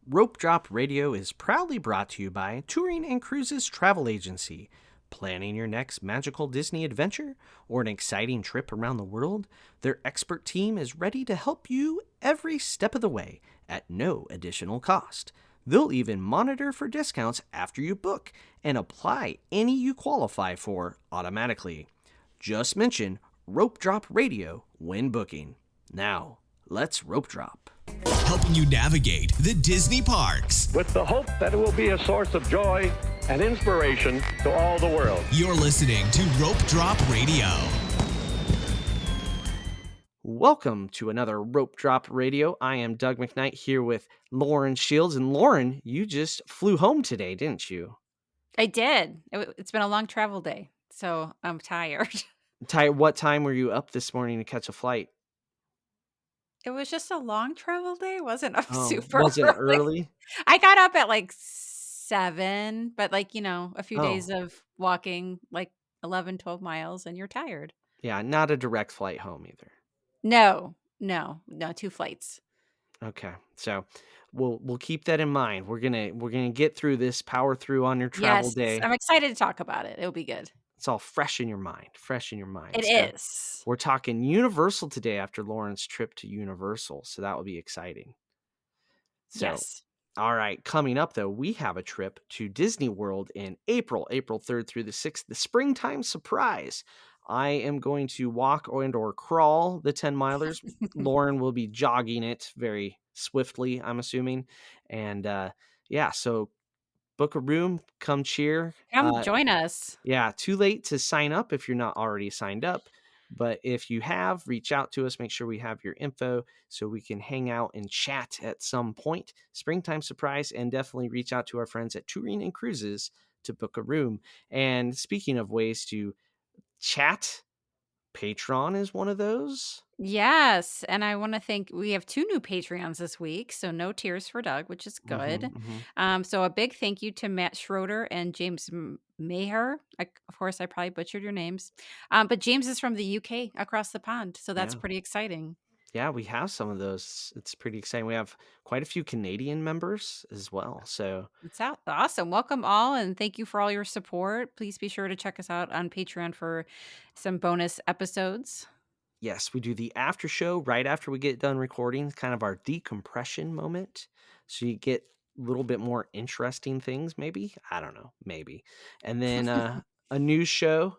Rope Drop Radio is proudly brought to you by Touring and Cruises Travel Agency. Planning your next magical Disney adventure or an exciting trip around the world? Their expert team is ready to help you every step of the way at no additional cost. They'll even monitor for discounts after you book and apply any you qualify for automatically. Just mention Rope Drop Radio when booking. Now, let's rope drop. Helping you navigate the Disney parks. With the hope that it will be a source of joy and inspiration to all the world. You're listening to Rope Drop Radio. Welcome to another Rope Drop Radio. I am Doug McKnight here with Lauren Shields. And Lauren, you just flew home today, didn't you? I did. It's been a long travel day, so I'm tired. What time were you up this morning to catch a flight? It was just a long travel day. Wasn't up super Was it early? I got up at like 7, but a few days Oh. of walking like 11, 12 miles and you're tired. Yeah, not a direct flight home either. No, 2 flights. Okay. So we'll keep that in mind. We're gonna get through this, power through on your travel Yes, day. I'm excited to talk about it. It'll be good. It's all fresh in your mind. It So is. we're talking Universal today after Lauren's trip to Universal. So that will be exciting. So, Yes. all right. Coming up, though, we have a trip to Disney World in April 3rd through the 6th, the springtime surprise. I am going to walk or crawl the 10 milers. Lauren will be jogging it very swiftly, I'm assuming. And so book a room, come cheer. Come join us. Yeah, too late to sign up if you're not already signed up. But if you have, reach out to us. Make sure we have your info so we can hang out and chat at some point. Springtime surprise, and definitely reach out to our friends at Touring and Cruises to book a room. And speaking of ways to chat, Patreon is one of those. Yes, and I want to thank we have 2 new Patreons this week, so no tears for Doug, which is good. So a big thank you to Matt Schroeder and James Maher. Of course, I probably butchered your names, but James is from the UK across the pond, so that's pretty exciting. Yeah, we have some of those. It's pretty exciting. We have quite a few Canadian members as well. So It's awesome. Welcome all, and thank you for all your support. Please be sure to check us out on Patreon for some bonus episodes. yes, we do the after show right after we get done recording, kind of our decompression moment. So you get a little bit more interesting things, maybe. I don't know, maybe. And then a news show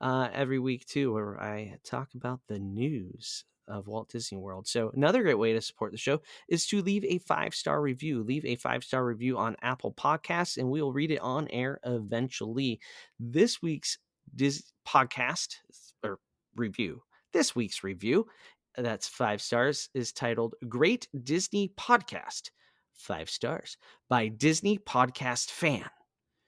every week, too, where I talk about the news of Walt Disney World. So another great way to support the show is to leave a 5-star review. Leave a 5-star review on Apple Podcasts, and we will read it on air eventually. This week's podcast or review. This week's review, that's 5 stars, is titled Great Disney Podcast. 5 stars by Disney Podcast Fan.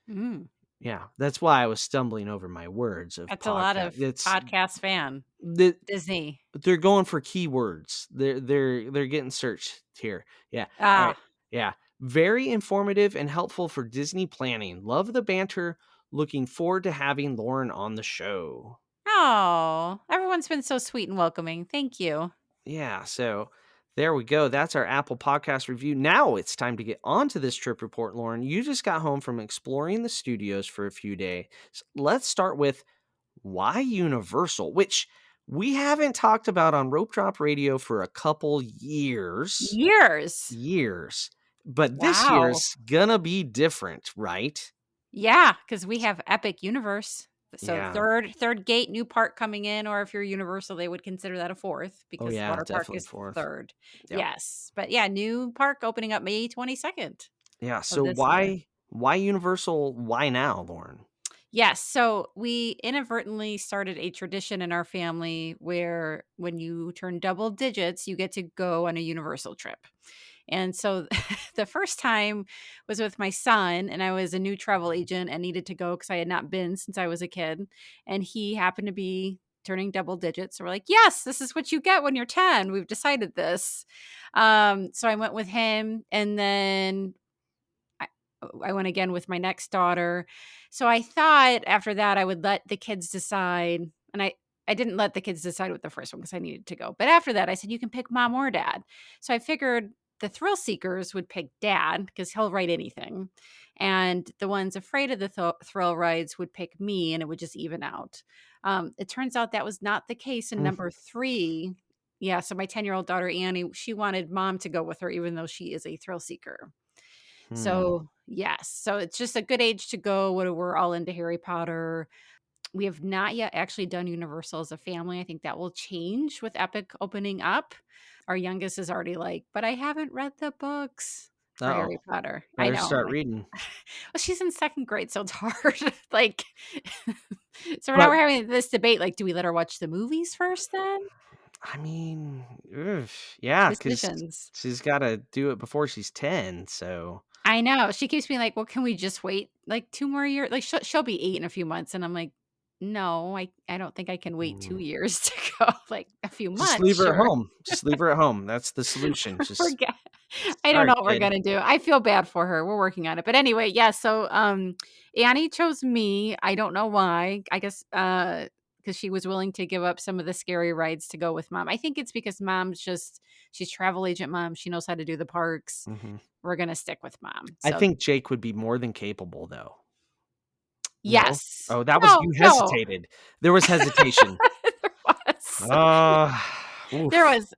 Mm. Yeah, that's why I was stumbling over my words of That's podcast. a lot of podcast fan. Disney. They're going for keywords. They're getting searched here. Yeah. All right. Yeah. Very informative and helpful for Disney planning. Love the banter. Looking forward to having Lauren on the show. Oh, everyone's been so sweet and welcoming. Thank you. Yeah, so there we go. That's our Apple Podcast review. Now it's time to get on to this trip report, Lauren. You just got home from exploring the studios for a few days. Let's start with why Universal, which we haven't talked about on Rope Drop Radio for a couple years. Years. But this year's gonna be different, right? Yeah, because we have Epic Universe. So Yeah. third gate, new park coming in, or if you're Universal, they would consider that a 4th because Water Park is 4th. 3rd. Yep. Yes. But yeah, new park opening up May 22nd. Yeah, so why Universal? Why now, Lauren? Yes. So we inadvertently started a tradition in our family where when you turn double digits, you get to go on a Universal trip. And so the first time was with my son, and I was a new travel agent and needed to go because I had not been since I was a kid. And he happened to be turning double digits. So we're like, yes, this is what you get when you're 10. We've decided this. So I went with him, and then I went again with my next daughter. So I thought after that I would let the kids decide. And I didn't let the kids decide with the first one because I needed to go. But after that, I said, you can pick mom or dad. So I figured the thrill seekers would pick dad because he'll ride anything. And the ones afraid of the thrill rides would pick me, and it would just even out. It turns out that was not the case in Mhm. number three. Yeah. So my 10-year-old daughter, Annie, she wanted mom to go with her, even though she is a thrill seeker. Hmm. So, yes. So it's just a good age to go when we're all into Harry Potter. We have not yet actually done Universal as a family. I think that will change with Epic opening up. Our youngest is already like, "But I haven't read the books for Uh-oh. Harry Potter." I Better know, I'm start like, reading. well, she's in 2nd grade, so it's hard. Like, so now But, we're having this debate, like, do we let her watch the movies first then? I mean, ugh, yeah, because Decisions. she's gotta do it before she's 10, so I know. She keeps being like, "Well, can we just wait, like, 2 more years?" Like, she'll be 8 in a few months, and I'm like, "No, I don't think I can wait 2 mm. years to go." Like, a few Just months, leave her at sure. home. Just leave her at home. That's the solution. We're Just, go I don't know "Sorry, what we're kid." gonna do. I feel bad for her. We're working on it. But anyway, yeah, so, Annie chose me. I don't know why. I guess, because she was willing to give up some of the scary rides to go with mom. I think it's because she's travel agent mom. She knows how to do the parks. Mhm. We're gonna stick with mom. I So, think Jake would be more than capable, though. No? yes. Oh, that was No, you no. hesitated. There was hesitation. There was. There Oof. was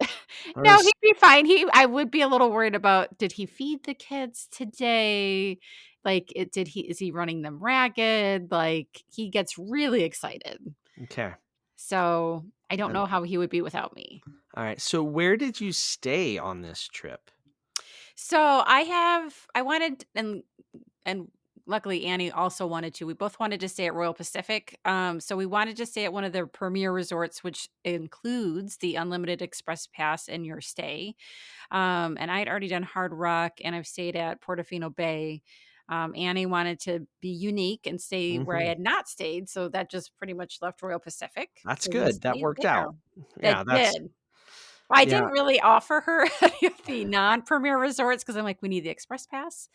no, There's he'd be fine. I would be a little worried about, did he feed the kids today? Like, is he running them ragged? Like, he gets really excited. okay. So, I don't Um, know how he would be without me. alright, so where did you stay on this trip? So, I wanted, and luckily Annie also wanted to. We both wanted to stay at Royal Pacific. So we wanted to stay at one of their premier resorts, which includes the unlimited express pass in your stay. And I had already done Hard Rock, and I've stayed at Portofino Bay. Annie wanted to be unique and stay where I Mhm. had not stayed, so that just pretty much left Royal Pacific. That's So we good. That stayed worked there. out. That Yeah, that's did. I yeah, didn't really offer her any of the non-premier resorts because I'm like, "We need the express pass."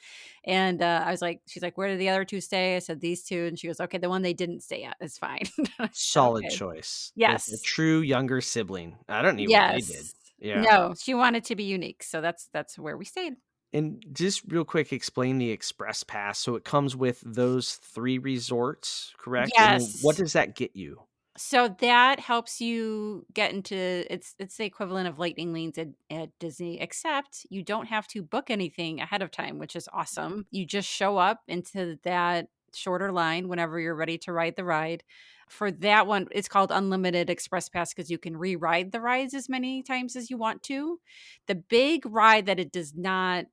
And, I was like, she's like, "Where did the other 2 stay?" I said, "These 2." And she goes, "Okay, the one they didn't stay at is fine." I said, solid "Okay." choice. The Yes. true younger sibling. I don't need what they did. Yes. Yeah. No, she wanted to be unique, so that's where we stayed. And just real quick, explain the express pass. So it comes with those 3 resorts, correct? And then what Yes. does that get you? So that helps you get into, it's the equivalent of lightning lanes at Disney, except you don't have to book anything ahead of time, which is awesome. You just show up into that shorter line whenever you're ready to ride the ride. For that one, it's called Unlimited Express Pass because you can re-ride the rides as many times as you want to. The big ride that it does not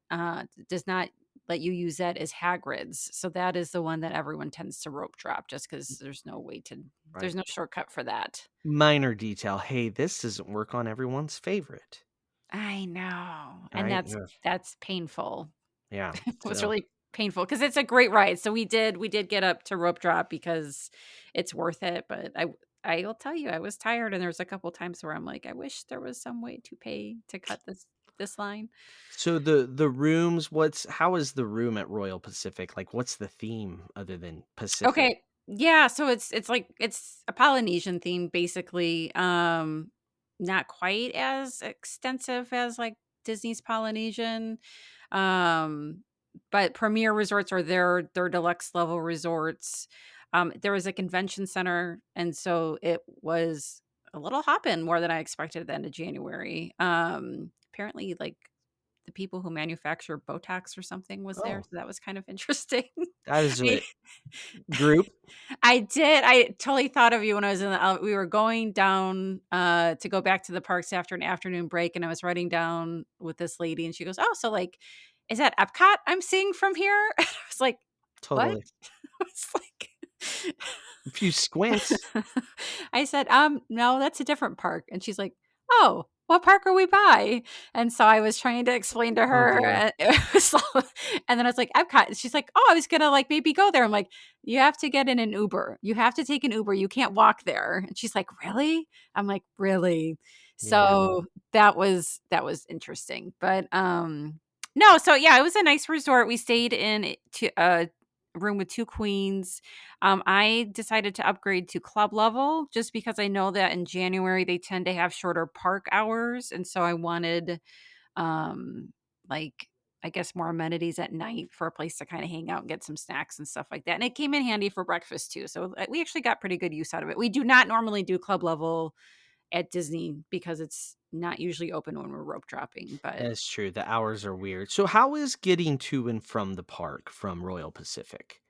let you use that is Hagrid's. So that is the one that everyone tends to rope drop just because there's Right. no shortcut for that. Minor detail. Hey, this doesn't work on everyone's favorite. I know, and Right? that's Yeah. that's painful. Yeah. It was So really painful because it's a great ride. So we did get up to rope drop because it's worth it, but I will tell you, I was tired, and there's a couple times where I'm like, "I wish there was some way to pay to cut this line." so the rooms, how is the room at Royal Pacific? Like, what's the theme other than Pacific? Okay. Yeah, so it's like it's a Polynesian theme basically. Not quite as extensive as like Disney's Polynesian. Um but premier resorts are their deluxe level resorts. There was a convention center, and so it was a little hopping more than I expected at the end of January. Apparently like the people who manufacture Botox or something was there, Oh, so that was kind of interesting. that is a group. I did. I totally thought of you when I was in the we were going down, to go back to the parks after an afternoon break, and I was riding down with this lady, and she goes, "Oh, so, like, is that Epcot I'm seeing from here?" I was like, "What?" Totally. I was like If you squint, I said, no, that's a different park." And she's like, "Oh, what park are we by?" And so I was trying to explain to oh her, boy. it was and then I was like, "Epcot." And she's like, "Oh, I was gonna, like, maybe go there." I'm like, "You have to get in an Uber. You have to take an Uber. You can't walk there." And she's like, "Really?" I'm like, "Really?" Yeah. So that was interesting. But, no, so yeah, it was a nice resort. We stayed in a room with 2 queens. I decided to upgrade to club level just because I know that in January they tend to have shorter park hours, and so I wanted, um, like, I guess, more amenities at night for a place to kinda hang out and get some snacks and stuff like that, and it came in handy for breakfast too, so, we actually got pretty good use out of it. We do not normally do club level at Disney because it's not usually open when we're rope dropping, but That's true. The hours are weird. So how is getting to and from the park from Royal Pacific?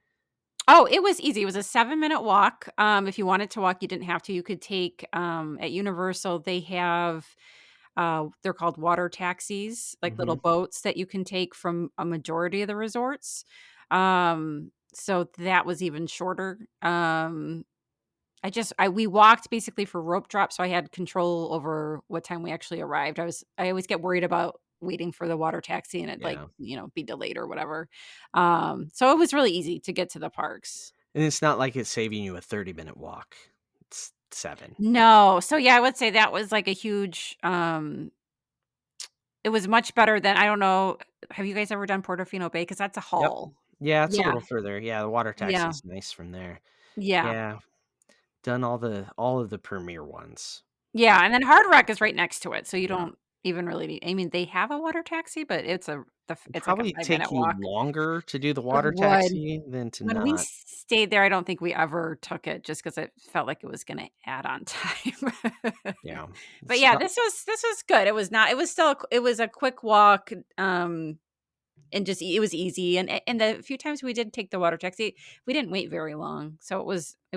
oh, it was easy. It was a 7-minute walk. If you wanted to walk, you didn't have to. You could take, at Universal, they have, they're called water taxis, like little Mhm. boats that you can take from a majority of the resorts. So that was even shorter. I we walked basically for rope drop, so I had control over what time we actually arrived. I always get worried about waiting for the water taxi and it, like, Yeah. be delayed or whatever. So it was really easy to get to the parks. And it's not like it's saving you a 30-minute walk. It's 7. No. So, yeah, I would say that was, like, a huge, it was much better than I don't know, have you guys ever done Portofino Bay? Because that's a Yep. haul. Yeah, it's a Yeah. little further. Yeah, the water Yeah. taxi's nice from there. Yeah. Yeah, done all of the premier ones. Yeah, and then Hard Rock is right next to it, so you Yeah. don't even really need I mean, they have a water taxi, but It'd it's like a probably take 5-minute you walk. longer to do the It water would. taxi than to When we not. stayed there, I don't think we ever took it just because it felt like it was gonna add on time. Yeah. But, It's yeah, not this was good. It was not it was still a q it was a quick walk, and just it was easy, and the few times we did take the water taxi, we didn't wait very long, so it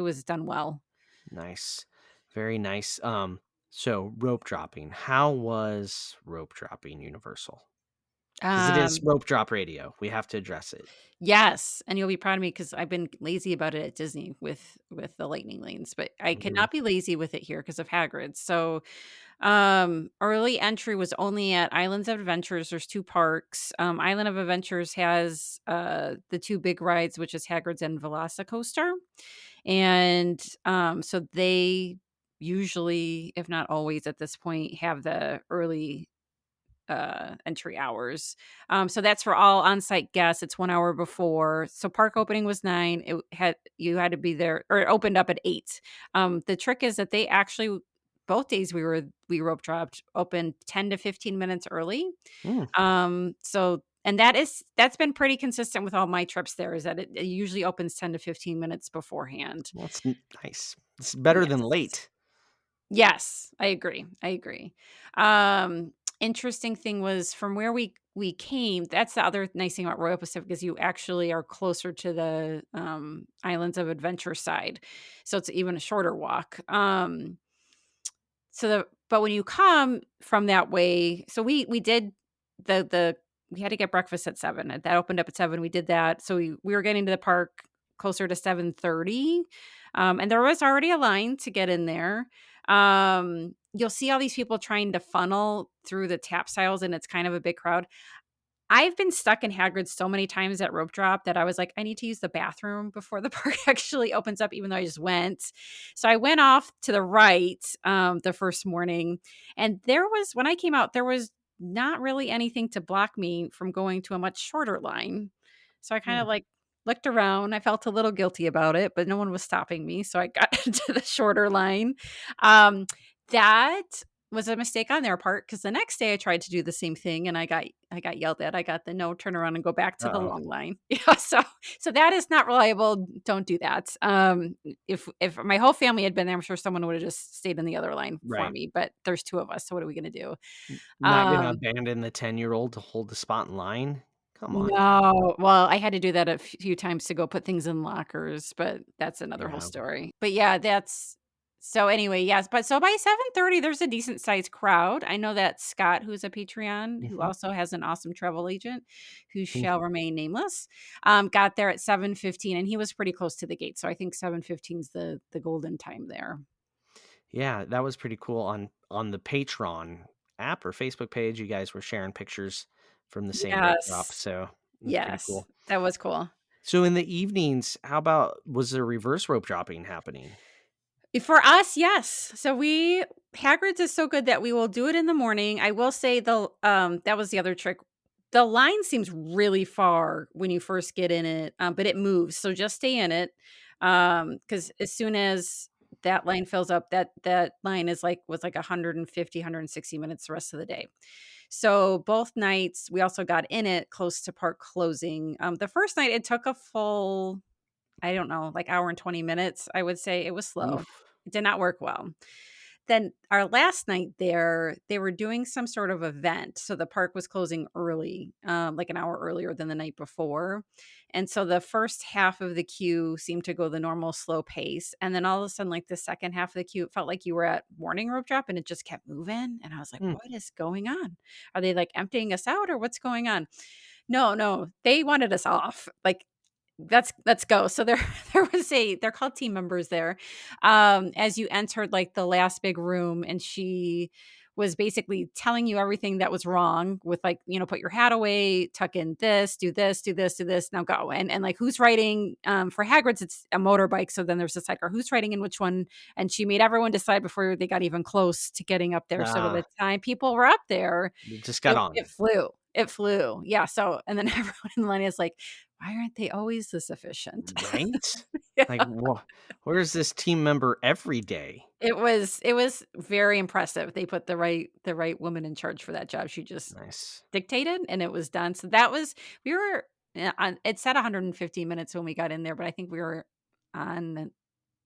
was done well. nice. Very nice. So rope dropping. How was rope dropping Universal? Because it is Um rope drop radio. We have to address it. Yes, and you'll be proud of me because 'cause I've been lazy about it at Disney with the lightning lanes, but I Mhm. cannot be lazy with it here because of Hagrid's. So, early entry was only at Islands of Adventures. There's 2 parks. Island of Adventures has, the 2 big rides, which is Hagrid's and Velocicoaster, and, so they usually, if not always at this point, have the early entry hours. So that's for all on-site guests. It's 1 hour before. So park opening was 9. It had you had to be there or it opened up at 8. The trick is that they actually both days we rope dropped opened 10 to 15 minutes early. Mm, So and that's been pretty consistent with all my trips there is that it usually opens 10 to 15 minutes beforehand. nice. It's better than Yes. late. Yes, I agree, I agree. Um, Interesting thing was from where we came, that's the other nice thing about Royal Pacific is you actually are closer to the, Islands of Adventure side, so it's even a shorter walk. But when you come from that way so we did the we had to get breakfast at 7, and that opened up at 7, we did that, so we were getting to the park closer to 7:30, and there was already a line to get in there. You'll see all these people trying to funnel through the tap styles, and it's kind of a big crowd. I've been stuck in Hagrid so many times at rope drop that I was like, "I need to use the bathroom before the park actually opens up," even though I just went. So I went off to the right, the first morning, and there was when I came out, there was not really anything to block me from going to a much shorter line. So I kinda, Mm, like, looked around. I felt a little guilty about it, but no one was stopping me, so I got into the shorter line. That was a mistake on their part because the next day I tried to do the same thing and I got yelled at. I got the, "No, turn around and go back to the uh-oh. long line." Yeah, so that is not reliable. Don't do that. If my whole family had been there, I'm sure someone would have just stayed in the other line for Right. me, but there's 2 of us, so what are we gonna do? Not gonna Um abandon the 10-year-old to hold the spot in line? Come on now. No. Well, I had to do that a few times to go put things in lockers, but that's another whole Yeah. story. But yeah, that's so anyway, yes, but so by 7:30, there's a decent sized crowd. I know that Scott, who's a Patreon, who Mhm. also has an awesome travel agent who shall remain nameless, got there at 7:15 and he was pretty close to the gate. So I think 7:15 is the golden time there. Yeah, that was pretty cool on the Patreon app or Facebook page, you guys were sharing pictures from the same rope drop, Yes. so that's pretty Yes. cool. That was cool. So in the evenings, how about was there reverse rope dropping happening? For us, yes. So we Hagrid's is so good that we will do it in the morning. I will say that was the other trick. The line seems really far when you first get in it, but it moves. So just stay in it. Because as soon as that line fills up, that line is like was like 150, 160 minutes the rest of the day. So both nights, we also got in it close to park closing. The first night, it took a full, I don't know, like hour and 20 minutes, I would say. It was slow. Oof. It did not work well. Then our last night there, they were doing some sort of event. So the park was closing early, like an hour earlier than the night before. And so the first half of the queue seemed to go the normal slow pace. And then all of a sudden, like the second half of the queue, it felt like you were at warning rope drop and it just kept moving. And I was like, Mm. what is going on? Are they like emptying us out or what's going on? No, no, they wanted us off. Like, let's go. So there there was a they're called team members there. As you entered like the last big room, and she was basically telling you everything that was wrong with like, put your hat away, tuck in this, do this, do this, do this, now go. And like who's riding for Hagrid's, it's a motorbike. So then there's a sidecar, who's riding in which one, and she made everyone decide before they got even close to getting up there. So by the Ah, time people were up there, it just got it on, flew. It flew. Yeah, so and then everyone in the line is like, "Why aren't they always this efficient?" right? Yeah. Like, where's this team member every day? It was very impressive. They put the right woman in charge for that job. She just Nice. dictated and it was done. So that was we were on it said 115 minutes when we got in there, but I think we were on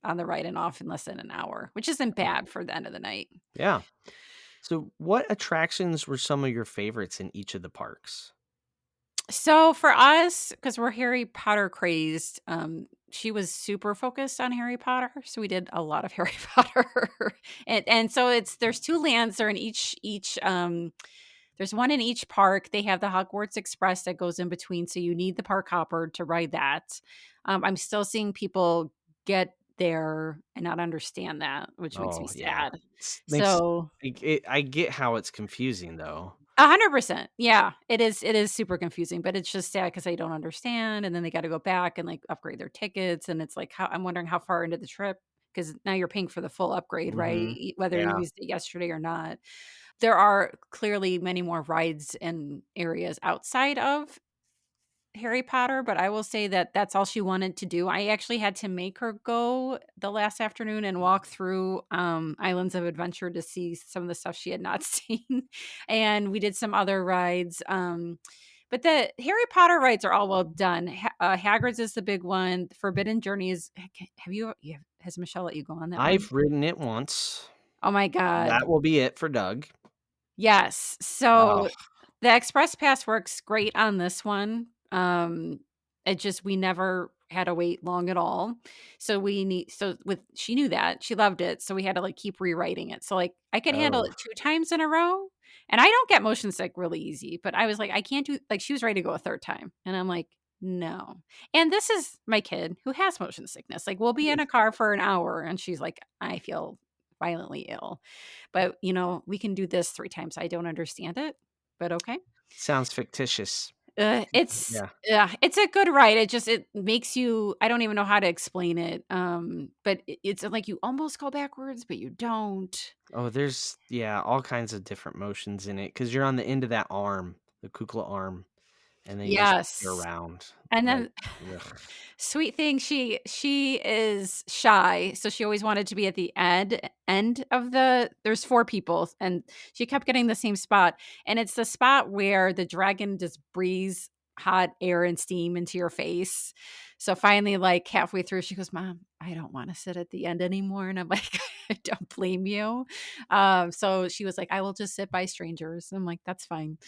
on the right and off in less than an hour, which isn't bad for the end of the night. Yeah. So, what attractions were some of your favorites in each of the parks? So for us, because we're Harry Potter crazed, she was super focused on Harry Potter, so we did a lot of Harry Potter, and so there's two lands. They're in each. There's one in each park. They have the Hogwarts Express that goes in between, so you need the park hopper to ride that. I'm still seeing people get there and not understand that, which makes me Oh, yeah. sad. Makes So I get how it's confusing though. 100%. Yeah, it is super confusing, but it's just sad because they don't understand, and then they gotta go back and, like, upgrade their tickets, and it's like, how I'm wondering how far into the trip, because now you're paying for the full upgrade, right? Mhm. Whether you Yeah. used it yesterday or not. There are clearly many more rides and areas outside of Harry Potter, but I will say that that's all she wanted to do. I actually had to make her go the last afternoon and walk through, Islands of Adventure to see some of the stuff she had not seen, and we did some other rides, but the Harry Potter rides are all well done. Hagrid's is the big one. Forbidden Journey is have has Michelle let you go on that one? I've ridden it once. Oh my god. That will be it for Doug. Yes. Oh, So the express pass works great on this one. It just we never had to wait long at all. So we need so with she knew that. She loved it. So we had to like keep rewriting it. So like I could handle oh. it 2 times in a row. And I don't get motion sick really easy, but I was like, I can't do like she was ready to go a third time. And I'm like, no. And this is my kid who has motion sickness. Like we'll be in a car for an hour and she's like, I feel violently ill. But, we can do this 3 times. I don't understand it, but okay. Sounds fictitious. It's Yeah. yeah, it's a good ride. It makes you I don't even know how to explain it, but it's like you almost go backwards, but you don't. Oh, there's yeah, all kinds of different motions in it because 'cause you're on the end of that arm, the kukla arm, and then you just you're Yes. around, And like, then ugh. sweet thing, she is shy, so she always wanted to be at the end of there's 4 people, and she kept getting the same spot, and it's the spot where the dragon just breathes hot air and steam into your face. So finally, like, halfway through, she goes, "Mom, I don't wanna sit at the end anymore," and I'm like, "I don't blame you." So she was like, "I will just sit by strangers." I'm like, "That's fine."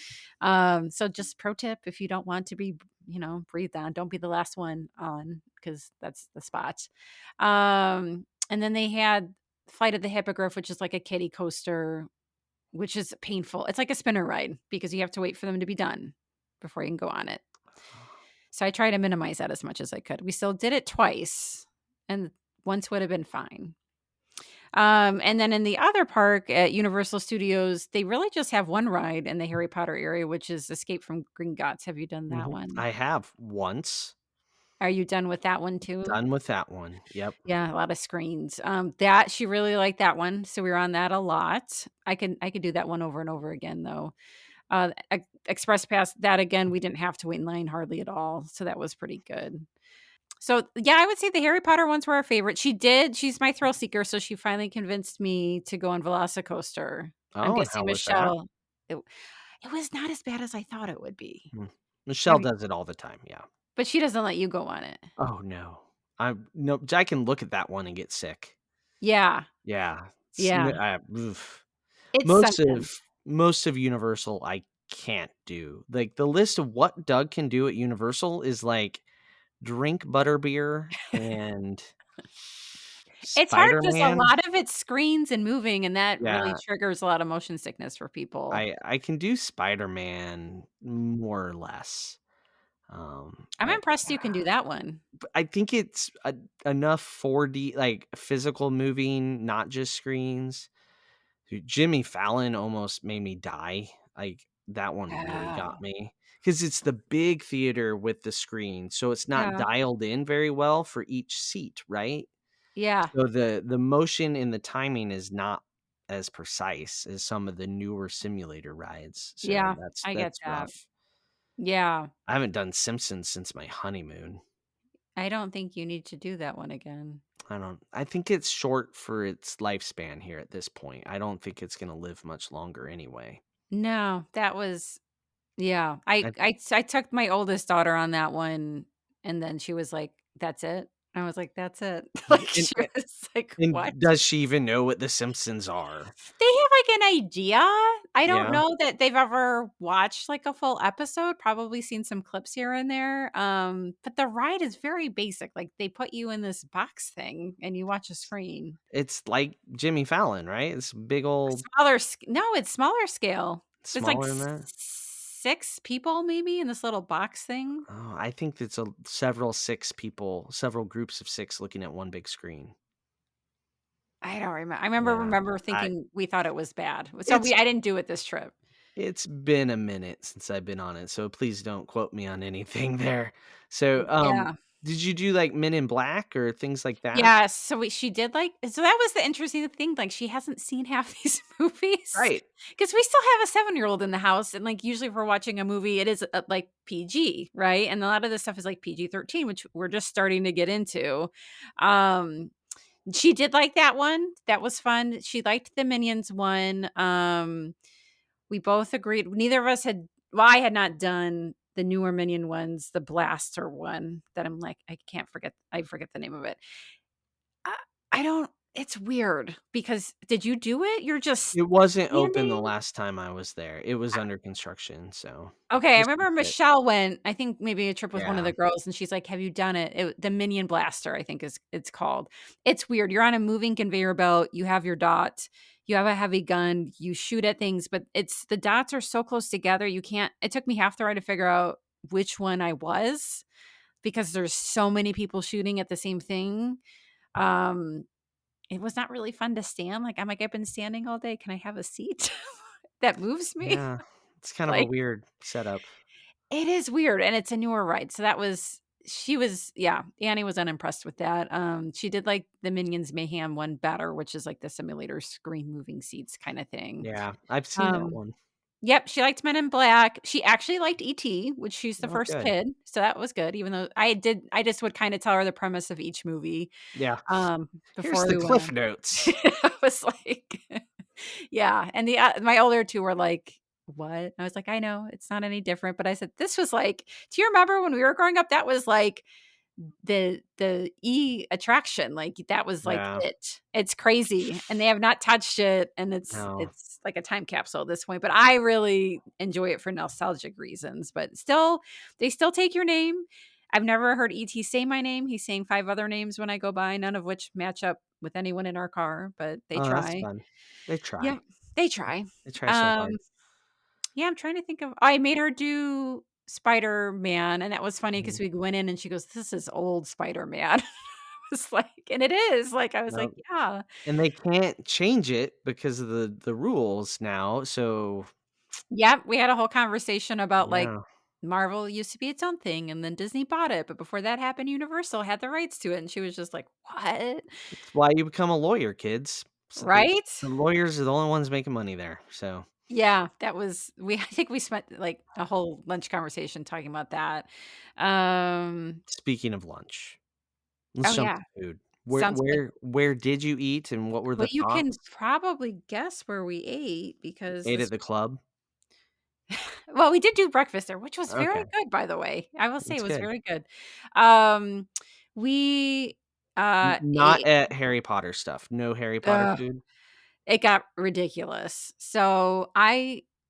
So just pro tip, if you don't want to be, breathed on, don't be the last one on because that's the spot. And then they had Flight of the Hippogriff, which is like a kiddie coaster, which is painful. It's like a spinner ride because you have to wait for them to be done before you can go on it. So I try to minimize that as much as I could. We still did it twice, and once would have been fine. And then in the other park at Universal Studios, they really just have one ride in the Harry Potter area, which is Escape from Gringotts. Have you done that Mhm. one? I have once Are you done with that one too? done with that one. Yep. Yeah, a lot of screens. That she really liked that one, so we were on that a lot. I could do that one over and over again though. Express Pass, that again, we didn't have to wait in line hardly at all, so that was pretty good. So, yeah, I would say the Harry Potter ones were our favorite. She's my thrill seeker, so she finally convinced me to go on Velocicoaster. I'm Oh, and how guessing was that? Michelle it It was not as bad as I thought it would be. Mm. Have Michelle you does it all the time, yeah. but she doesn't let you go on it. Oh, no. I can look at that one and get sick. Yeah, Yeah. yeah. Oof. It's Most something. of most of Universal, I can't do. Like, the list of what Doug can do at Universal is, like, drink butterbeer and It's hard because a Spider-Man. lot of it's screens and moving, and that really Yeah, triggers a lot of motion sickness for people. I can do Spider-Man more or less, I'm but impressed you can do that one. I think it's enough 4D, like, physical moving, not just screens. Dude, Jimmy Fallon almost made me die. Like, that one really got Oh. me because it's the big theater with the screen, so it's not Yeah, dialed in very well for each seat, right? yeah, So the motion and the timing is not as precise as some of the newer simulator rides, so yeah, I get that's that. rough. Yeah, I haven't done Simpsons since my honeymoon. I don't think you need to do that one again. I think it's short for its lifespan here at this point. I don't think it's gonna live much longer anyway. No, that was yeah. I I took my oldest daughter on that one, and then she was like, "That's it?" I was like, "That's it." Like, and she was like, "What?" And does she even know what The Simpsons are? They have, like, an idea. I don't Yeah, know that they've ever watched, like, a full episode, probably seen some clips here and there, but the ride is very basic, like, they put you in this box thing, and you watch a screen. it's like Jimmy Fallon, right? It's big old Smaller sc no, it's smaller scale. There's, like, smaller than that? 6 people maybe in this little box thing. Oh, I think it's several groups of 6 looking at one big screen. I don't Yeah, remember I thinking we thought it was bad. So it's we I didn't do it this trip. it's been a minute since I've been on it, so please don't quote me on anything there. So, Yeah. did you do, like, Men in Black or things like that? Yeah, so she did, like so that was the interesting thing, like, she hasn't seen half these movies Right. because we still have a seven-year-old in the house, and, like, usually if we're watching a movie, it is, like, PG, right? And a lot of this stuff is, like, PG-13, which we're just starting to get into. Um, she did like that one, that was fun. She liked the Minions one. We both agreed neither of us had well, I had not done the newer Minion ones, the Blaster one that I'm like, I forget the name of it. I I don't it's weird because did you do it? You're just It wasn't open the standing? last time I was there. It was under construction, so Okay, I just a remember bit. Michelle went, I think maybe a trip with one of Yeah. the girls, and she's like, "Have you done it?" The Minion Blaster, I think is it's called. It's weird. You're on a moving conveyor belt, you have your dot, you have a heavy gun, you shoot at things, but it's the dots are so close together, you can't it took me half the ride to figure out which one I was because there's so many people shooting at the same thing. Um, it was not really fun to stand, like, I'm like, "I've been standing all day, can I have a seat that moves me?" Yeah. It's kind of a Like weird setup. it is weird, and it's a newer ride, so that was she was yeah, Annie was unimpressed with that, she did like the Minions Mayhem one better, which is like the simulator screen moving seats kinda thing. Yeah, I've seen that Um, one. yep, she liked Men in Black. She actually liked E.T., which she's the Oh, first good. kid, so that was good, even though I just would kinda tell her the premise of each movie, Yeah. Here's before the we went Cliff on. Notes. I was like yeah, and my older 2 were like, "What?" I was like, "I know, it's not any different," but I said, "This was like do you remember when we were growing up, that was like the E attraction, like, that was like Yeah. it. It's crazy, and they have not touched it, and No. it's like a time capsule at this point, but I really enjoy it for nostalgic reasons, but still they still take your name. I've never heard ET say my name. He's saying 5 other names when I go by, none of which match up with anyone in our car, but they Oh, that's try. fun. They Yeah, try. they try. They try so Um, hard. yeah, I'm trying to think of I made her do Spider-Man, and that was funny because Mhm. we went in and she goes, "This is old Spider-Man." I was like and it is, like, I was like, Nope. "Yeah." And they can't change it because of the rules now, so Yep, we had a whole conversation about, like, yeah. Marvel used to be its own thing, and then Disney bought it, but before that happened, Universal had the rights to it, and she was just like, "What?" It's why you become a lawyer, kids. So Right? the lawyers are the only ones making money there, so Yeah, that was we I think we spent, like, a whole lunch conversation talking about that. Um speaking of lunch, let's Oh, jump yeah. to food. Sounds good. Where did you eat and what were Well, the you can thoughts? probably guess where we ate because Ate this at the club? Well, we did do breakfast there, which was very Okay, good, by the way. I will say it that's was good. very good. Um, we, Not ate at Harry Potter stuff. No Harry Potter ugh, food? it got ridiculous. So,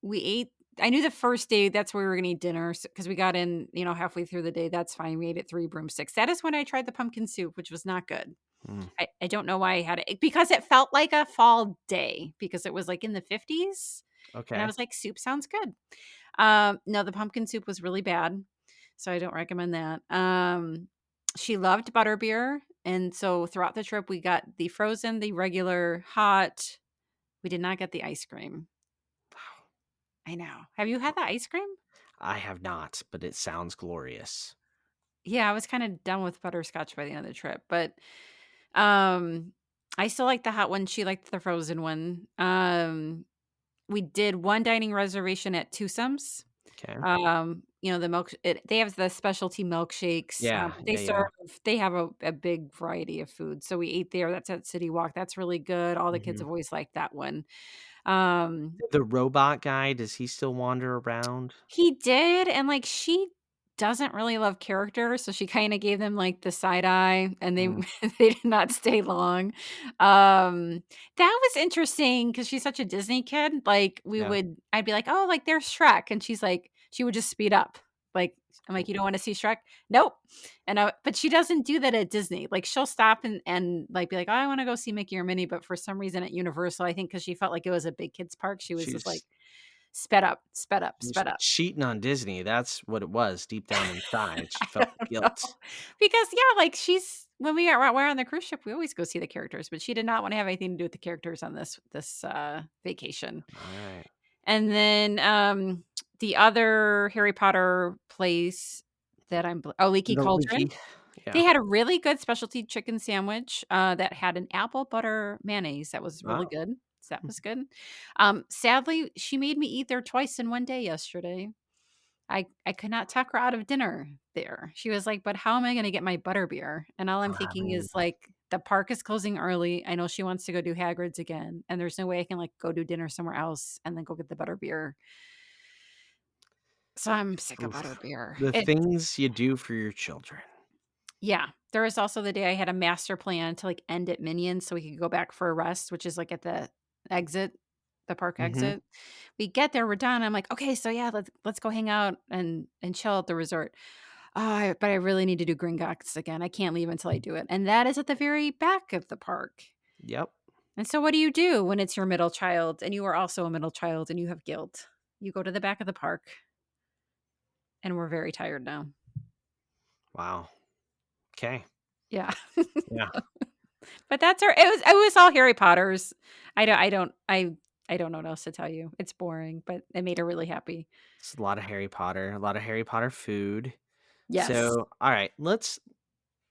we ate I knew the first day that's where we were gonna eat dinner because we got in, halfway through the day, that's fine, we ate at 3 Broomsticks. That is when I tried the pumpkin soup, which was not good. Mm, I don't know why I had it because it felt like a fall day because it was, like, in the 50s, and I okay. was like, "Soup sounds good." No, the pumpkin soup was really bad, so I don't recommend that. She loved butterbeer, and so throughout the trip, we got the frozen, the regular, hot. We did not get the ice cream. I know. Have you had the ice cream? I have not, but it sounds glorious. Yeah, I was kinda done with butterscotch by the end of the trip, but, um, I still like the hot one, she liked the frozen one. We did one dining reservation at Twosomes. Okay. The they have the specialty milkshakes, Yeah, but yeah, yeah. they have a big variety of food, so we ate there, that's at City Walk, that's really good, all the kids Mhm. have always liked that one. Um, The robot guy, does he still wander around? he did, and, like, she doesn't really love characters, so she kinda gave them, like, the side eye, and they Mm, they did not stay long. Um, that was interesting because she's such a Disney kid, like, yeah. I'd be like, "Oh, like, there's Shrek," and she would just speed up. Like, I'm like, "You don't wanna see Shrek?" "Nope." But she doesn't do that at Disney, like, she'll stop like, be like, "Oh, I wanna go see Mickey or Minnie," but for some reason at Universal, I think because she felt like it was a big kids park, she was just like, She's "Sped up, sped up, she's sped up." cheating on Disney, that's what it was deep down inside, she I felt the don't know. guilt. Because, yeah, like, she's when we're on the cruise ship, we always go see the characters, but she did not wanna have anything to do with the characters on this vacation. Alright. And then, the other Harry Potter place that Leaky The Cauldron. leaky They yeah. had a really good specialty chicken sandwich, that had an apple butter mayonnaise that was really Oh. good. So that was good. Sadly, she made me eat there twice in one day yesterday. I could not talk her out of dinner there. She was like, "But how am I gonna get my butterbeer?" And all I'm I thinking mean, is, like, the park is closing early. I know she wants to go do Hagrid's again, and there's no way I can, like, go do dinner somewhere else and then go get the butterbeer. So I'm sick of oof. butterbeer. The things you do for your children. Yeah. There was also the day I had a master plan to, like, end at Minions so we could go back for a rest, which is, like, at exit the park Mhm. exit. We get there, we're done, I'm like, "Okay, so yeah, let's go hang out and chill at the resort." But I really need to do Gringotts again. I can't leave until I do it, and that is at the very back of the park. Yep. And so what do you do when it's your middle child and you are also a middle child and you have guilt? You go to the back of the park, and we're very tired now. Wow. 'Kay. Yeah. Yeah. But that's our it was all Harry Potters. I don't know what else to tell you. It's boring, but it made her really happy. It's a lot of Harry Potter, a lot of Harry Potter food. Yes. So, alright, let's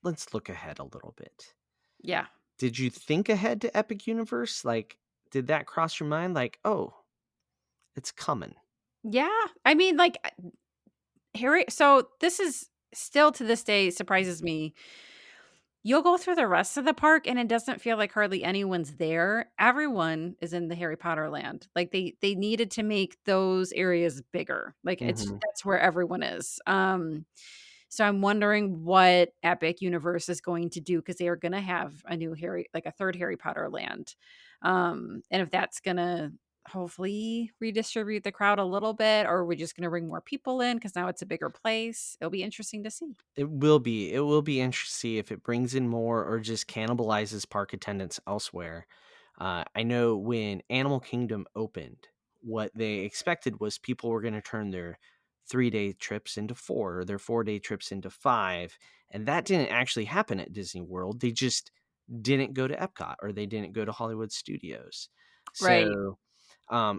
look ahead a little bit. Yeah. Did you think ahead to Epic Universe? Like, did that cross your mind? Like, "Oh, it's coming." Yeah. I mean, like, Harry so this is still to this day surprises me. You'll go through the rest of the park and it doesn't feel like hardly anyone's there. Everyone is in the Harry Potter land. Like they needed to make those areas bigger. Like Mhm. that's where everyone is. So I'm wondering what Epic Universe is going to do because they are going to have a new like a third Harry Potter land. And if that's going to hopefully redistribute the crowd a little bit, or are we just going to bring more people in because now it's a bigger place? It'll be interesting to see. It will be interesting to see if it brings in more or just cannibalizes park attendants elsewhere. I know when Animal Kingdom opened, what they expected was people were gonna turn their 3-day trips into 4, or their 4-day trips into 5, and that didn't actually happen at Disney World. They just didn't go to Epcot, or they didn't go to Hollywood Studios. Right. So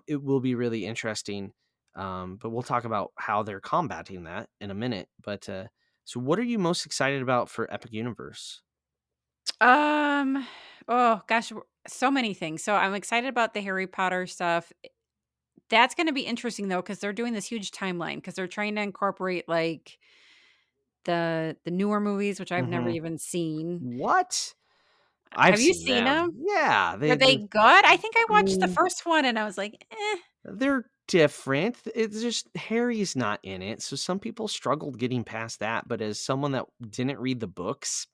it will be really interesting. But we'll talk about how they're combating that in a minute. But so, what are you most excited about for Epic Universe? Um, oh gosh, so many things. So I'm excited about the Harry Potter stuff. That's going to be interesting though cuz they're doing this huge timeline cuz they're trying to incorporate like the newer movies which I've never Hmm. even seen. What? I've Have you seen seen them. them? Yeah, Were they. they good? I think I I watched the mean, first one and I was like, "Eh." they're different. It's just Harry's not in it, so some people struggled getting past that, but as someone that didn't read the books,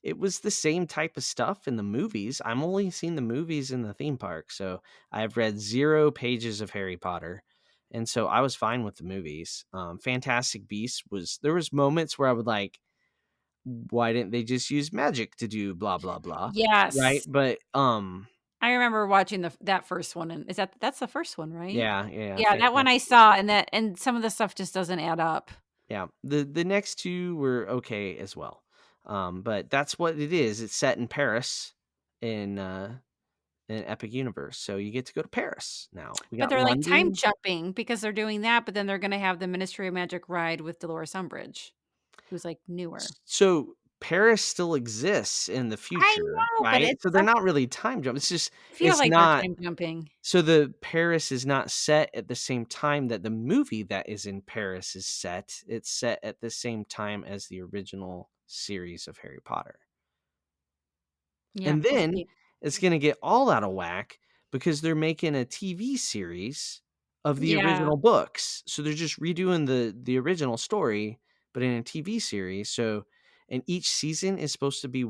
it was the same type of stuff in the movies. I'm only seen the movies in the theme park, so I've read 0 pages of Harry Potter, and so I was fine with the movies. Fantastic Beasts was there was moments where I would like, "Why didn't they just use magic to do blah, blah, blah?" Right? Yes. But, I remember watching that first one, and that's the first one, right? yeah, yeah, Yeah, that one I Fantastic saw, Beasts. and some of the stuff just doesn't add up. Yeah, the next 2 were okay as well. But that's what it is. It's set in Paris in, an Epic Universe, so you get to go to Paris now. We But got they're, like, time London. jumping because they're doing that, but then they're gonna have the Ministry of Magic ride with Dolores Umbridge, who's, like, newer. So Paris still exists in the I future, know, but right? it's So they're so not really time jump. It's just feel it's like they're not time jumping. so the Paris is not set at the same time that the movie that is in Paris is set. It's set at the same time as the original series of Harry Potter. Yep, And we'll then see. it's gonna get all out of whack because they're making a TV series of the Yeah, original books. So they're just redoing the original story, but in a TV series. So and each season is supposed to be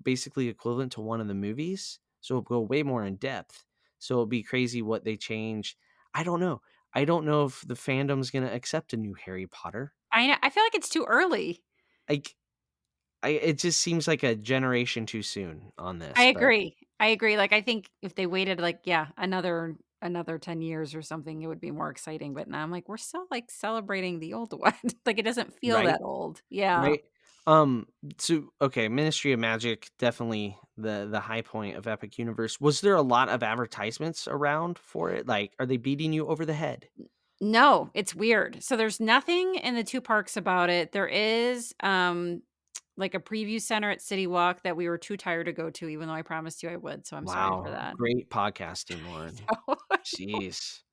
basically equivalent to one of the movies. So it'll go way more in depth. So it'll be crazy what they change. I don't know. I don't know if the fandom's gonna accept a new Harry Potter. I feel like it's too early. Like it just seems like a generation too soon on I this, but agree. I agree, like, I think if they waited, like, yeah, another 10 years or something, it would be more exciting, but now I'm like, we're still, like, celebrating the old one. Like, it doesn't feel right? that old. Yeah. Right? Um, so okay, Ministry of Magic, definitely the high point of Epic Universe. Was there a lot of advertisements around for it? Like, are they beating you over the head? No, it's weird. So there's nothing in the 2 parks about it. There is, like, a preview center at City Walk that we were too tired to go to, even though I promised you I would, so I'm sorry for Wow, that. great podcasting, Lauren. So Jeez.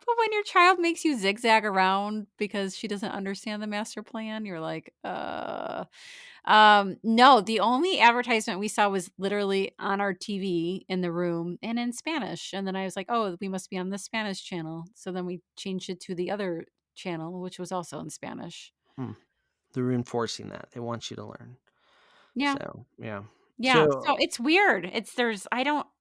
but when your child makes you zigzag around because she doesn't understand the master plan, you're like, no, the only advertisement we saw was literally on our TV in the room and in Spanish, and then I was like, "Oh, we must be on the Spanish channel." So then we changed it to the other channel, which was also in Spanish. Hmm. They're enforcing that. They want you to learn. Yeah, So, yeah. yeah, so So it's weird.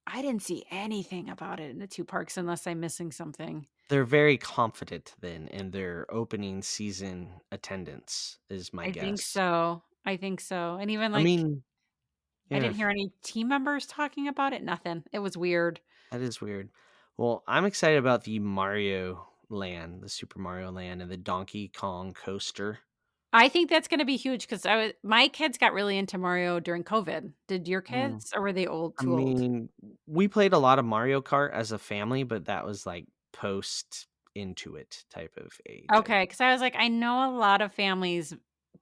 I didn't see anything about it in the 2 parks unless I'm missing something. they're very confident then in their opening season attendance is my I think guess. so. I think so, and even, I like, mean, I yeah, didn't hear any team members talking about it, nothing. It was weird. that is weird. Well, I'm excited about the Mario Land, the Super Mario Land, and the Donkey Kong coaster. I think that's gonna be huge 'cause my kids got really into Mario during COVID. Did your Mm, kids, or were they I too old? mean, we played a lot of Mario Kart as a family, but that was like post Intuit type of age. Okay, because I was like, I know a lot of families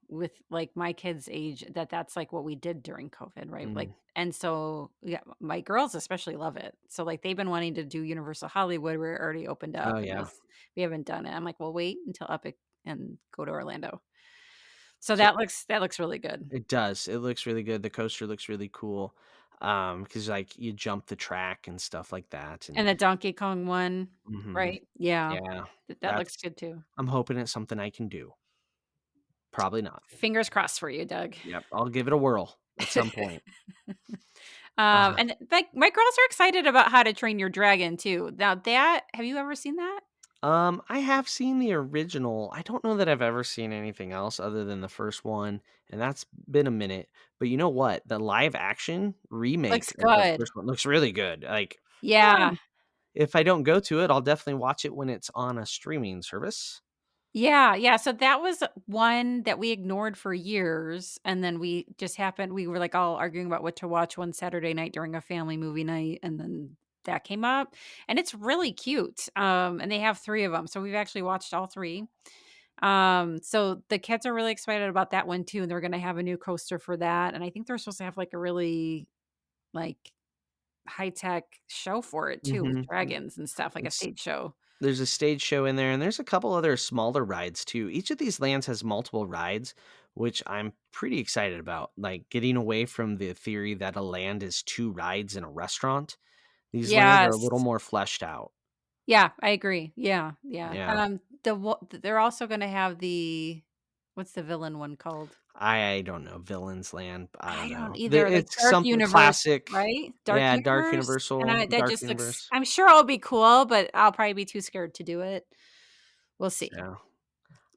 with, like, my kids' age that's, like, what we did during COVID, right? Like, Mm. and so, yeah, my girls especially love it. So, like, they've been wanting to do Universal Hollywood, we're already opened Oh up, and yeah. we haven't done it. I'm like, "Well, wait until Epic and go to Orlando." So So that looks really good. it does. It looks really good. The coaster looks really cool. Because like you jump the track and stuff like that, And and the Donkey Kong one, mhm, right? Yeah. yeah, That looks that's. good too. I'm hoping it's something I can do. Probably not. Fingers crossed for you, Doug. Yep, I'll give it a whirl at some point. Uh, And, like, my girls are excited about How to Train Your Dragon too. Now that have you ever seen that? I have seen the original. I don't know that I've ever seen anything else other than the first one, and that's been a minute. But you know what? The live action remake Looks of the good. first one looks really good. Like, Yeah. um, if I don't go to it, I'll definitely watch it when it's on a streaming service. Yeah, yeah, so that was one that we ignored for years, and then we were, like, all arguing about what to watch one Saturday night during a family movie night, and then that came up, and it's really cute, and they have 3 of them, so we've actually watched all 3. So the kids are really excited about that one too, and they're gonna have a new coaster for that, and I think they're supposed to have, like, a really, like, high-tech show for it too with Hmm. dragons and stuff, like a stage show. There's a stage show in there, and there's a couple other smaller rides too. Each of these lands has multiple rides, which I'm pretty excited about. Like getting away from the theory that a land is 2 rides in a restaurant. These lands are a Yes. little more fleshed out. Yeah, I agree. Yeah, yeah. Yeah. They're also gonna have what's the villain one called? I don't know, Villains Land, I I don't don't know. either, like It's Dark some Universe, classic. right? Dark Yeah, Universe? And that Dark just looks Universe. I'm sure it'll be cool, but I'll probably be too scared to do it. We'll see. So,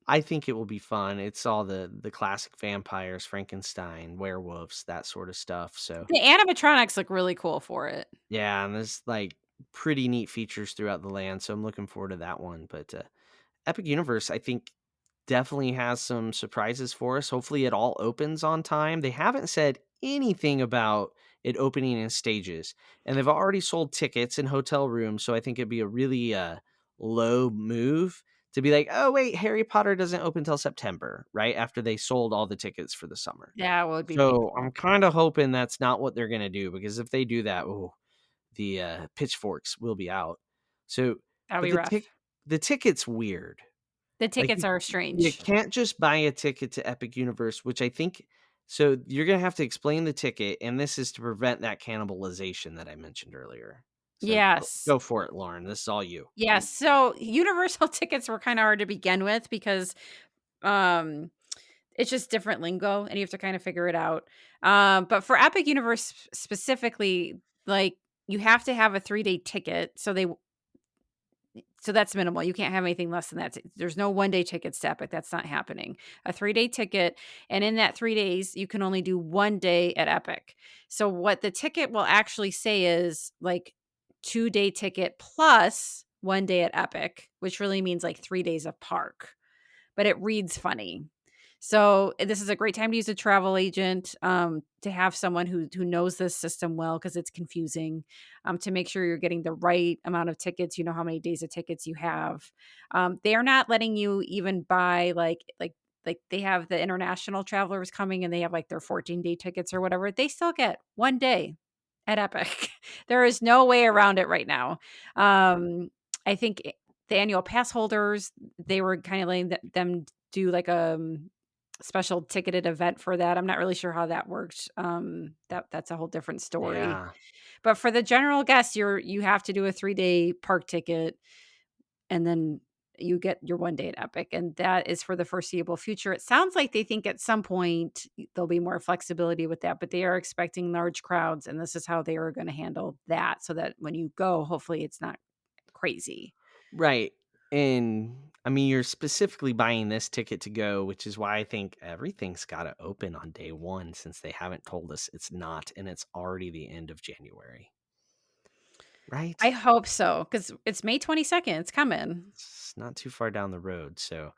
I think it will be fun. It's all the classic vampires, Frankenstein, werewolves, that sort of stuff, so The animatronics look really cool for it. yeah, and there's, like, pretty neat features throughout the land, so I'm looking forward to that one, but, Epic Universe, I think, definitely has some surprises for us. Hopefully, it all opens on time. They haven't said anything about it opening in stages, and they've already sold tickets and hotel rooms, so I think it'd be a really, low move to be like, "Oh, wait, Harry Potter doesn't open till September," right after they sold all the tickets for the summer. That would be So, painful. I'm kinda hoping that's not what they're gonna do, because if they do that, ooh, the, pitchforks will be out. So That'll but be rough. the ticket's weird. The Like, tickets are you strange. can't just buy a ticket to Epic Universe, which I think so you're gonna have to explain the ticket, and this is to prevent that cannibalization that I mentioned earlier. So Yes. go for it, Lauren. This is all you. Yes, so universal tickets were kinda hard to begin with because, um, it's just different lingo, and you have to kinda figure it out. But for Epic Universe specifically, like, you have to have a 3-day ticket, so that's minimal. You can't have anything less than that. There's no one-day tickets to Epic, that's not happening. A 3-day ticket, and in that 3 days, you can only do 1 day at Epic. So what the ticket will actually say is, like, 2-day ticket plus 1 day at Epic, which really means, like, 3 days of park, but it reads funny. So, this is a great time to use a travel agent, to have someone who knows this system well because it's confusing, to make sure you're getting the right amount of tickets, you know how many days of tickets you have. They are not letting you even buy, like, they have the international travelers coming and they have, like, their 14-day tickets or whatever. They still get 1 day at Epic. There is no way around it right now. Um, I think the annual pass holders, they were kinda letting them do, like, special ticketed event for that. I'm not really sure how that worked. That's a whole different story. Yeah. But for the general guest, you have to do a 3-day park ticket, and then you get your 1 day at Epic, and that is for the foreseeable future. It sounds like they think at some point there'll be more flexibility with that, but they are expecting large crowds, and this is how they are gonna handle that so that when you go, hopefully it's not crazy. Right. And I mean, you're specifically buying this ticket to go, which is why I think everything's gotta open on day 1 since they haven't told us it's not, and it's already the end of January. I Right? hope so, because it's May 22nd, it's coming. It's not too far down the road, so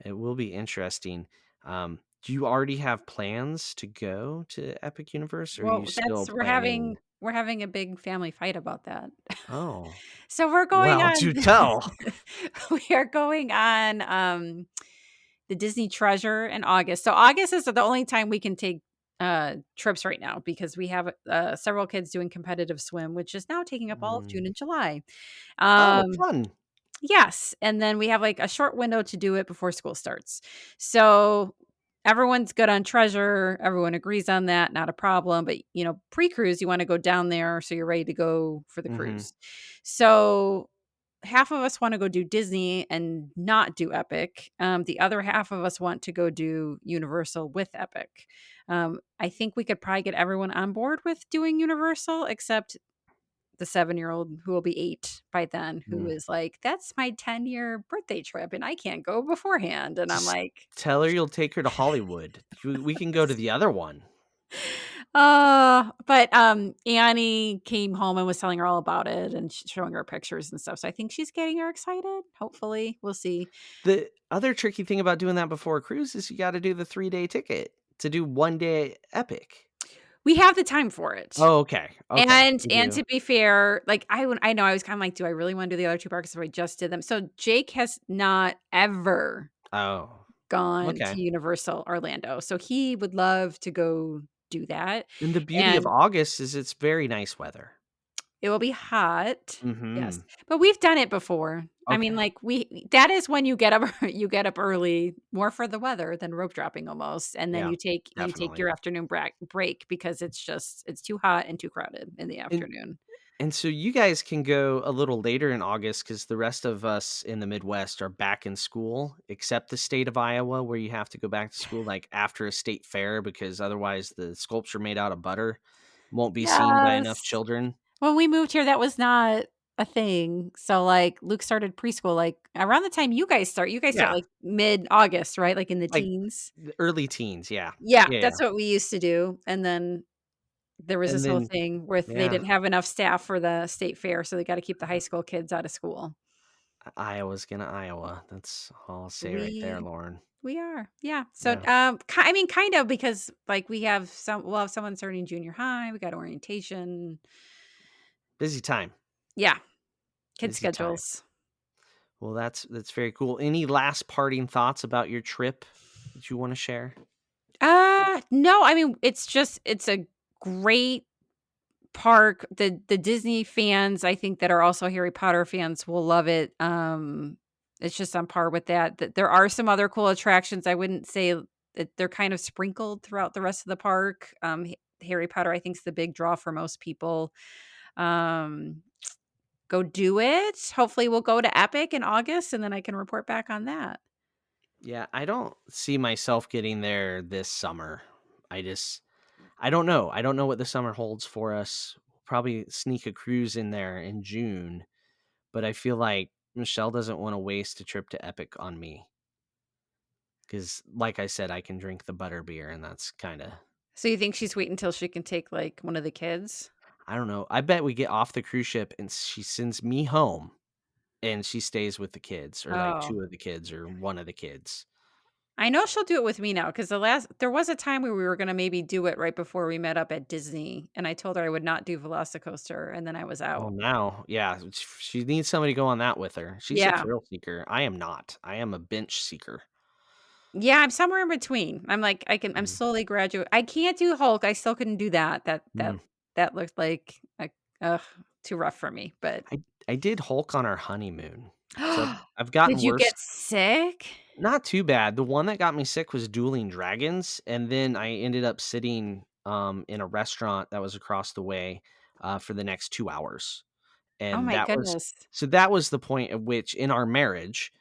it will be interesting. Do you already have plans to go to Epic Universe, or are you Well, still that's planning? we're having a big family fight about that. Oh, So we're going well, on do tell. we are going on, the Disney Treasure in August. So August is the only time we can take, trips right now because we have, several kids doing competitive swim, which is now taking up all of June Mm. and July. Oh, Um fun. Yes, and then we have, like, a short window to do it before school starts. So, everyone's good on Treasure, everyone agrees on that, not a problem, but, pre-cruise, you wanna go down there so you're ready to go for the Mhm. cruise. So, half of us wanna go do Disney and not do Epic, the other half of us want to go do Universal with Epic. I think we could probably get everyone on board with doing Universal, except the 7-year-old who will be 8 by then, who Mm. is like, "That's my 10-year birthday trip, and I can't go beforehand," and I'm Just like, tell her you'll take her to Hollywood. We can go to the other one. but, Annie came home and was telling her all about it and showing her pictures and stuff, so I think she's getting her excited, hopefully, we'll see. The other tricky thing about doing that before a cruise is you gotta do the 3-day ticket to do 1 day Epic. We have the time for it, Oh, okay, okay. You and do. to be fair, like, I know I was kinda like, "Do I really wanna do the other 2 parks if I just did them?" So Jake has not ever Oh, gone okay. to Universal Orlando, so he would love to go do that, And the beauty of and August is it's very nice weather. it will be hot. Yes, Mhm. but we've done it before. I mean, Okay, like, we that is when you get up you get up early, more for the weather than rope dropping almost, and then yeah, you take definitely. your afternoon break because it's too hot and too crowded in the And afternoon. And so you guys can go a little later in August because the rest of us in the Midwest are back in school, except the state of Iowa, where you have to go back to school like after a state fair because otherwise the sculpture made out of butter won't be seen by enough Yes. children. When we moved here, that was not a thing. So, like, Luke started preschool, like, around the time you guys start, Yeah, like, mid-August, right? Like, in the like teens? the early teens. Yeah, Yeah, yeah, yeah. that's what we used to do, and then there was And this whole then thing where they yeah, didn't have enough staff for the state fair, so they gotta keep the high school kids out of school. Iowa's gonna Iowa. That's all I'll say right there, We Lauren. we are, yeah. So, Yeah, I mean, kind of because, like, we'll have someone starting junior high, we got orientation. busy time, Yeah, kid busy time. schedules. Well, that's very cool. Any last parting thoughts about your trip that you want to share? No, I mean, it's a great park. The Disney fans, I think, that are also Harry Potter fans will love it. It's just on par with that. There are some other cool attractions. I wouldn't say that they're kind of sprinkled throughout the rest of the park. Harry Potter, I think, is the big draw for most people. Um, go do it. Hopefully, we'll go to Epic in August, and then I can report back on that. Yeah, I don't see myself getting there this summer. I just I don't know. I don't know what the summer holds for us. We'll probably sneak a cruise in there in June, but I feel like Michelle doesn't want to waste a trip to Epic on me because, like I said, I can drink the butter beer, and that's kind of So you think she's waiting until she can take like one of the kids? I don't know. I bet we get off the cruise ship and she sends me home and she stays with the kids or like Oh. two of the kids or one of the kids. I know she'll do it with me now because there was a time where we were gonna maybe do it right before we met up at Disney, and I told her I would not do Velocicoaster, and then I was Well, out. now, yeah, she needs somebody to go on that with her. She's a Yeah. thrill seeker. I am not. I am a bench seeker. Yeah, I'm somewhere in between. I'm Mm, slowly graduate I can't do Hulk, I still couldn't do that. mm. That looked like, ugh, too rough for me, but I did Hulk on our honeymoon, so I've gotten Did you worse. get sick? Not too bad. The one that got me sick was Dueling Dragons, and then I ended up sitting in a restaurant that was across the way for the next 2 hours. Oh And my that was goodness. that was the point at which in our marriage,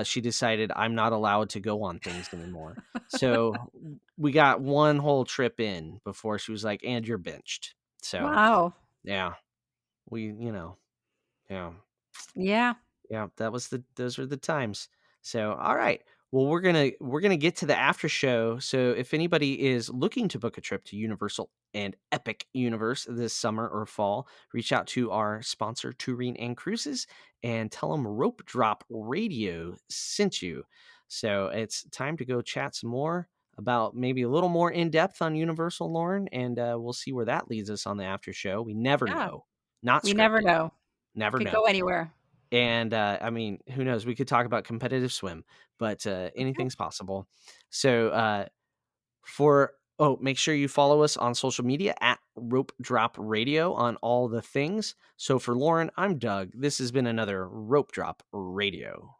she decided I'm not allowed to go on things anymore. So we got one whole trip in before she was like, "And you're benched." So Wow. yeah, we yeah. Yeah. Yeah, those were the times. So, all right. Well, we're gonna get to the after show. So, if anybody is looking to book a trip to Universal and Epic Universe this summer or fall, reach out to our sponsor, Touring and Cruises, and tell them Rope Drop Radio sent you. So, it's time to go chat some more about maybe a little more in depth on Universal, Lauren, and we'll see where that leads us on the after show. We never Yeah. know. Not We never scripted. know. Never Could know. go anywhere. And, I mean, who knows? We could talk about competitive swim, but, Okay. anything's possible. So, make sure you follow us on social media at Rope Drop Radio on all the things. So for Lauren, I'm Doug. This has been another Rope Drop Radio.